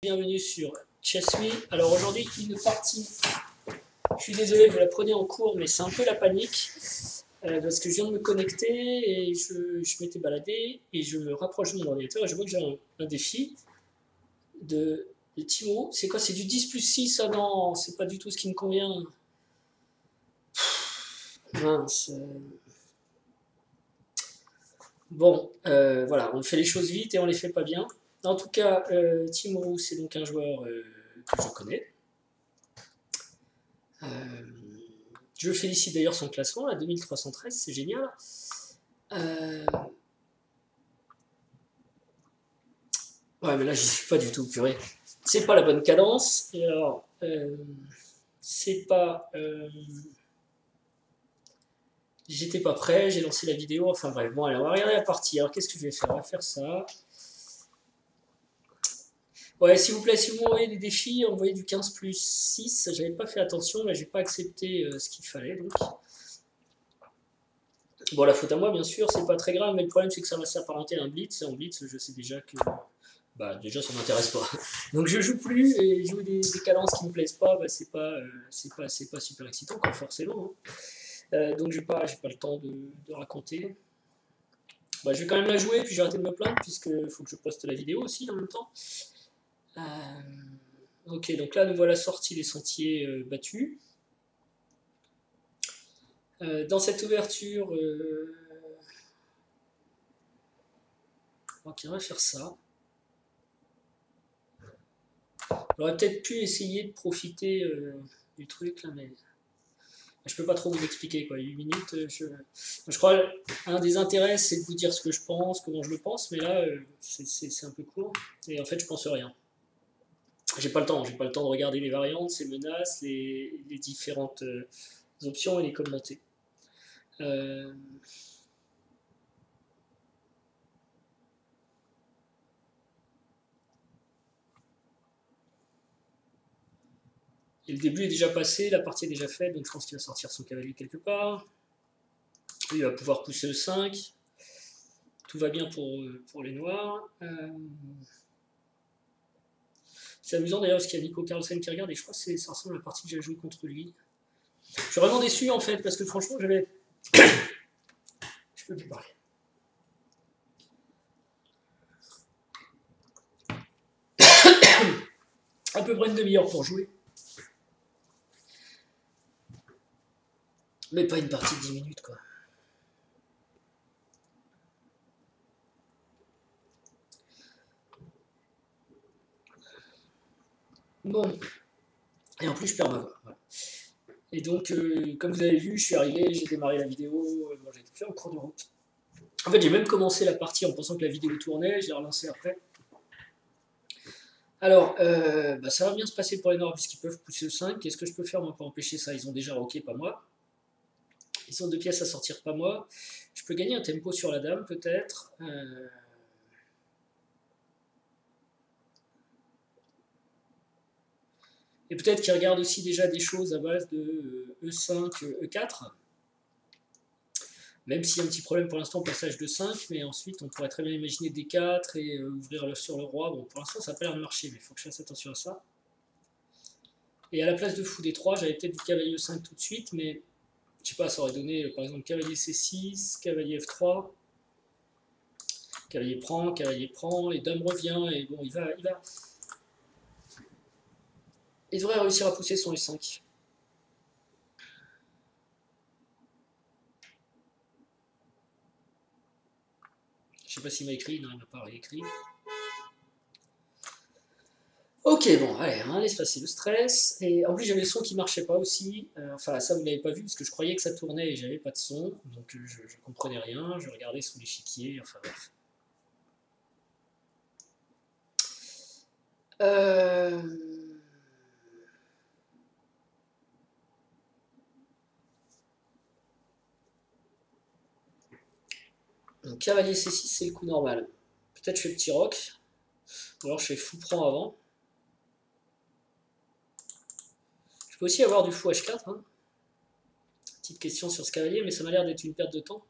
Bienvenue sur Chess.me. Alors aujourd'hui, une partie. Je suis désolé, vous la prenez en cours, mais c'est un peu la panique. Parce que je viens de me connecter et je m'étais baladé et je me rapproche de mon ordinateur et je vois que j'ai un défi de Timo. C'est quoi? C'est du 10 plus 6? Ah non, c'est pas du tout ce qui me convient. Mince. Bon, voilà, on fait les choses vite et on les fait pas bien. En tout cas, Timo, c'est donc un joueur que je connais. Je félicite d'ailleurs son classement à 2313, c'est génial. Ouais, mais là, j'y suis pas du tout, purée. C'est pas la bonne cadence. Et alors, c'est pas. J'étais pas prêt, j'ai lancé la vidéo. Enfin bref, bon, allez, on va regarder la partie. Alors, qu'est-ce que je vais faire? On va faire ça. Ouais, s'il vous plaît, si vous m'envoyez des défis, envoyez du 15 plus 6. J'avais pas fait attention, là, j'ai pas accepté ce qu'il fallait, donc. Bon, la faute à moi, bien sûr, c'est pas très grave, mais le problème, c'est que ça va s'apparenter à un blitz. Et en blitz, je sais déjà que. Bah, déjà, ça m'intéresse pas. Donc, je joue plus et je joue des cadences qui me plaisent pas. Bah, c'est pas super excitant, quoi, forcément. Hein. Donc, j'ai pas le temps de raconter. Bah, je vais quand même la jouer, puis j'ai arrêté de me plaindre, puisqu'il faut que je poste la vidéo aussi en même temps. Ok, donc là, nous voilà sortis les sentiers battus. Dans cette ouverture, ok, on va faire ça. J'aurais peut-être pu essayer de profiter du truc là, mais je peux pas trop vous expliquer quoi. 8 minutes, je crois un des intérêts c'est de vous dire ce que je pense, comment je le pense, mais là c'est un peu court et en fait je pense rien. J'ai pas le temps de regarder les variantes, ces menaces, les différentes options et les commenter. Et le début est déjà passé, la partie est déjà faite, donc je pense qu'il va sortir son cavalier quelque part. Il va pouvoir pousser le 5. Tout va bien pour les noirs. C'est amusant d'ailleurs parce qu'il y a Nico Carlsen qui regarde et je crois que ça ressemble à la partie que j'ai jouée contre lui. Je suis vraiment déçu en fait parce que franchement j'avais. Je peux plus parler. À peu près une demi-heure pour jouer. Mais pas une partie de 10 minutes quoi. Bon. Et en plus je perds ma voix. Voilà. Et donc, comme vous avez vu, je suis arrivé, j'ai démarré la vidéo, bon, j'ai tout fait en cours de route. En fait, j'ai même commencé la partie en pensant que la vidéo tournait, je l'ai relancée après. Alors, bah, ça va bien se passer pour les Noirs puisqu'ils peuvent pousser le 5. Qu'est-ce que je peux faire moi pour empêcher ça? Ils ont déjà roqué, pas moi. Ils ont 2 pièces à sortir, pas moi. Je peux gagner un tempo sur la dame, peut-être. Et peut-être qu'ils regardent aussi déjà des choses à base de E5, E4. Même s'il y a un petit problème pour l'instant, passage de 5, mais ensuite on pourrait très bien imaginer D4 et ouvrir sur le roi. Bon, pour l'instant ça n'a pas l'air de marcher, mais il faut que je fasse attention à ça. Et à la place de fou D3, j'avais peut-être du cavalier E5 tout de suite, mais je sais pas, ça aurait donné par exemple cavalier C6, cavalier F3, cavalier prend, et dame revient, et bon, il devrait réussir à pousser son E5. Je sais pas s'il m'a écrit, non, il m'a pas réécrit. Ok, bon, allez, hein, laisse passer le stress. Et en plus, j'avais le son qui marchait pas aussi. Enfin, ça, vous l'avez pas vu parce que je croyais que ça tournait et j'avais pas de son. Donc, je comprenais rien. Je regardais sous l'échiquier. Enfin, bref. Donc, cavalier C6, c'est le coup normal. Peut-être je fais petit roc. Ou alors je fais fou prend avant. Je peux aussi avoir du fou H4. Hein. Petite question sur ce cavalier, mais ça m'a l'air d'être une perte de temps.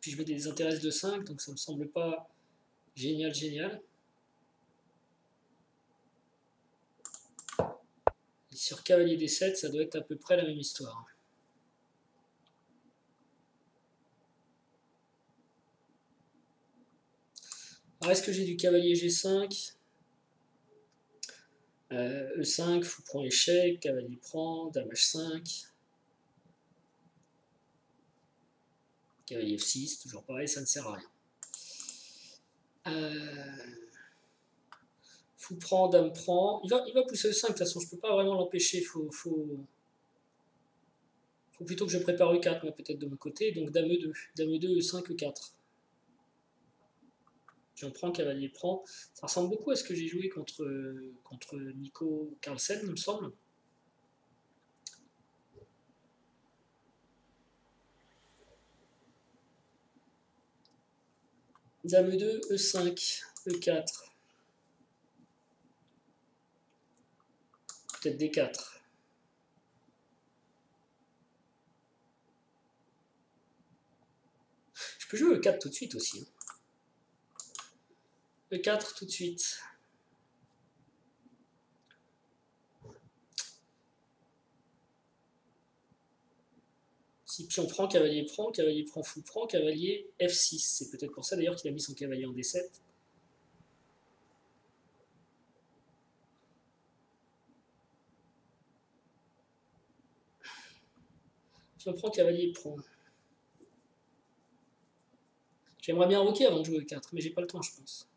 Puis je mets des intérêts de 5, donc ça me semble pas Génial, génial. Et sur cavalier D7, ça doit être à peu près la même histoire. Alors, est-ce que j'ai du cavalier G5 E5, fou prend échec, cavalier prend, dame H5. Cavalier F6, toujours pareil, ça ne sert à rien. Fou prend, dame prend. Il va pousser E5, de toute façon, je ne peux pas vraiment l'empêcher. Faut plutôt que je prépare E4, moi, peut-être de mon côté. Donc dame E2. Dame E2, E5, E4. Pion prend, cavalier prend. Ça ressemble beaucoup à ce que j'ai joué contre Nico Carlsen, il me semble. Dame E2, E5, E4. Peut-être D4. Je peux jouer E4 tout de suite aussi. E4 tout de suite. Si pion prend, cavalier prend, fou prend, cavalier F6. C'est peut-être pour ça d'ailleurs qu'il a mis son cavalier en D7. Pion prend, cavalier prend. J'aimerais bien roquer avant de jouer E4, mais j'ai pas le temps, je pense.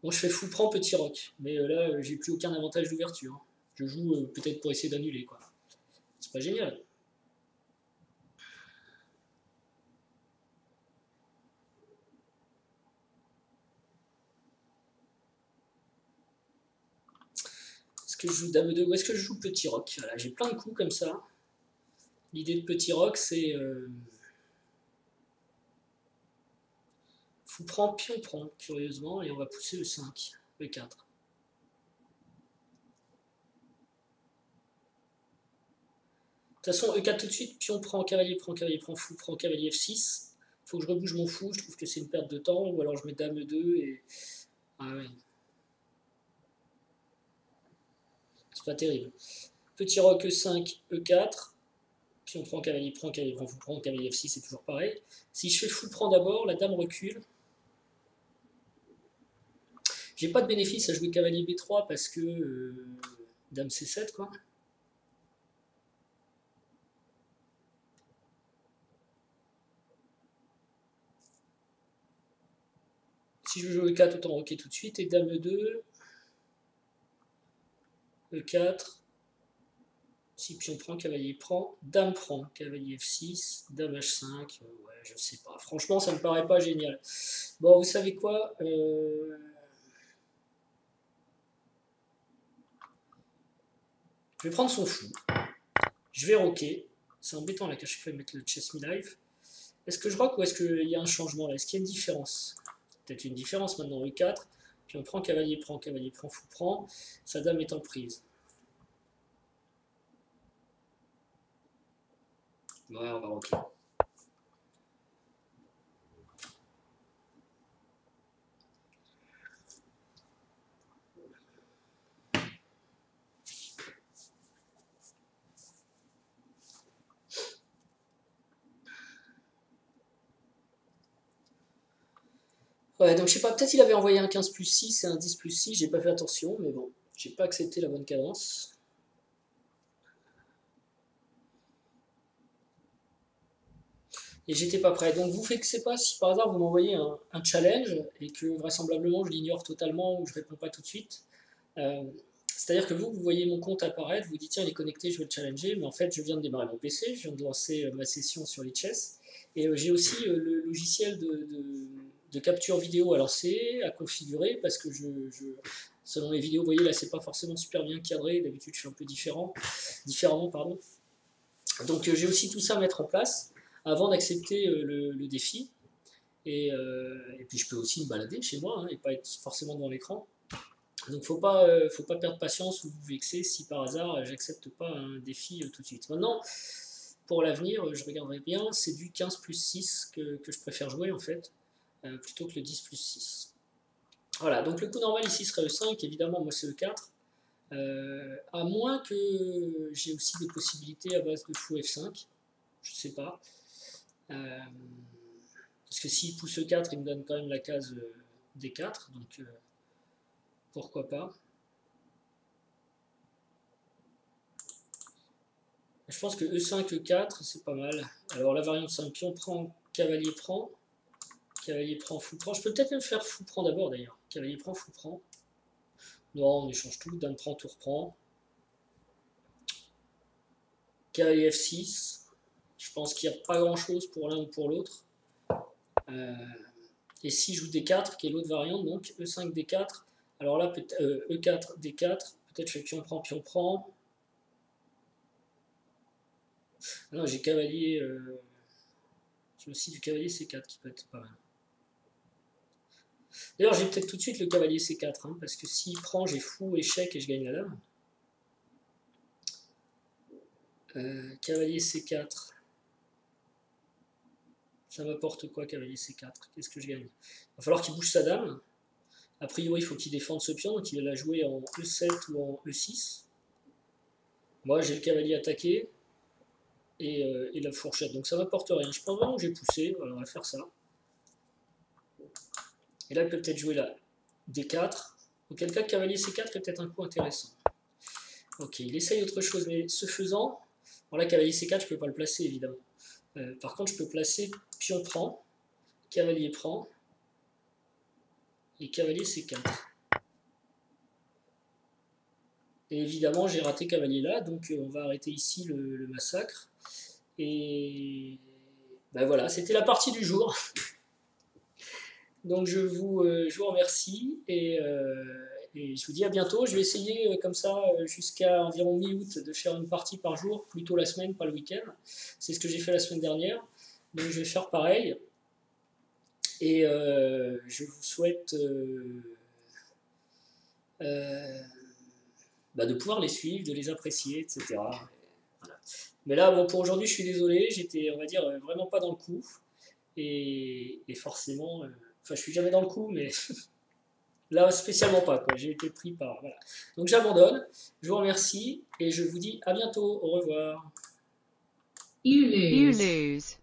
Bon, je fais fou prend, petit roc. Mais là, j'ai plus aucun avantage d'ouverture. Je joue peut-être pour essayer d'annuler, quoi. C'est pas génial. Est-ce que je joue dame 2 ou est-ce que je joue petit roc? Voilà, j'ai plein de coups comme ça. L'idée de petit roc, c'est fou prend, pion prend, curieusement, et on va pousser le 5, le 4. De toute façon, E4 tout de suite, pion prend, fou prend, cavalier F6. Faut que je rebouge mon fou, je trouve que c'est une perte de temps, ou alors je mets dame 2 et... Ah ouais. C'est pas terrible. Petit roc E5, E4. Pion prend, fou prend, cavalier F6, c'est toujours pareil. Si je fais fou prend d'abord, la dame recule. J'ai pas de bénéfice à jouer cavalier B3 parce que dame C7 quoi. Si je veux jouer E4, autant roquer tout de suite. Et dame E2, E4. Si pion prend, cavalier prend, dame prend, cavalier F6, dame H5. Ouais, je sais pas. Franchement, ça me paraît pas génial. Bon, vous savez quoi Je vais prendre son fou. Je vais roquer. C'est embêtant là qu'à chaque fois mettre le Chess Me Live. Est-ce que je rock ou est-ce qu'il y a un changement là? Est-ce qu'il y a une différence? Peut-être une différence maintenant, E4. Puis on prend, cavalier prend, fou prend. Sa dame est en prise. Ouais, on va rocker. Ouais, donc je sais pas, peut-être il avait envoyé un 15 plus 6 et un 10 plus 6, j'ai pas fait attention, mais bon, j'ai pas accepté la bonne cadence. Et j'étais pas prêt. Donc vous fixez pas si par hasard vous m'envoyez un challenge et que vraisemblablement je l'ignore totalement ou je réponds pas tout de suite. C'est-à-dire que vous voyez mon compte apparaître, vous dites tiens il est connecté, je vais le challenger, mais en fait je viens de démarrer mon PC, je viens de lancer ma session sur les chess, et j'ai aussi le logiciel de capture vidéo à lancer, à configurer, parce que selon les vidéos, vous voyez là c'est pas forcément super bien cadré, d'habitude je suis un peu différemment, pardon. Donc j'ai aussi tout ça à mettre en place avant d'accepter le défi, et puis je peux aussi me balader chez moi, hein, et pas être forcément devant l'écran. Donc faut pas perdre patience ou vous vexer si par hasard j'accepte pas un défi tout de suite. Maintenant, pour l'avenir, je regarderai bien, c'est du 15 plus 6 que je préfère jouer en fait, plutôt que le 10 plus 6. Voilà, donc le coup normal ici serait E5, évidemment moi c'est E4, à moins que j'ai aussi des possibilités à base de fou F5, je sais pas. Parce que s'il pousse E4, il me donne quand même la case D4, donc pourquoi pas. Je pense que E5, E4, c'est pas mal. Alors la variante 5 pion prend, cavalier prend, fou prend. Je peux peut-être même faire fou prend d'abord d'ailleurs. Cavalier prend, fou prend. Non, on échange tout. Dame prend, tour prend. Cavalier F6. Je pense qu'il n'y a pas grand-chose pour l'un ou pour l'autre. Et si je joue D4, qui est l'autre variante, donc E5, D4. Alors là, E4, D4. Peut-être je fais pion prend, pion prend. Ah non, j'ai cavalier... j'ai aussi du cavalier C4 qui peut être pas mal. D'ailleurs, j'ai peut-être tout de suite le cavalier C4, hein, parce que s'il prend, j'ai fou, échec et je gagne la dame. Cavalier C4. Ça m'apporte quoi, cavalier C4? Qu'est-ce que je gagne? Il va falloir qu'il bouge sa dame. A priori, il faut qu'il défende ce pion, donc il va la jouer en E7 ou en E6. Moi, j'ai le cavalier attaqué et la fourchette, donc ça m'apporte rien. Je pense vraiment que j'ai poussé, voilà, on va faire ça. Et là, il peut peut-être jouer la D4. Auquel cas, cavalier C4 est peut-être un coup intéressant. Ok, il essaye autre chose, mais ce faisant, voilà, cavalier C4, je ne peux pas le placer, évidemment. Par contre, je peux placer pion prend, cavalier prend, et cavalier C4. Et évidemment, j'ai raté cavalier là, donc on va arrêter ici le massacre. Et ben voilà, c'était la partie du jour. Donc je vous remercie et je vous dis à bientôt. Je vais essayer comme ça jusqu'à environ mi-août de faire une partie par jour, plutôt la semaine, pas le week-end. C'est ce que j'ai fait la semaine dernière. Donc je vais faire pareil. Et je vous souhaite de pouvoir les suivre, de les apprécier, etc. Voilà. Mais là, bon, pour aujourd'hui, je suis désolé. J'étais, on va dire, vraiment pas dans le coup. Et forcément, enfin, je suis jamais dans le coup, mais là, spécialement pas, quoi. J'ai été pris par... Voilà. Donc j'abandonne, je vous remercie, et je vous dis à bientôt, au revoir. You lose.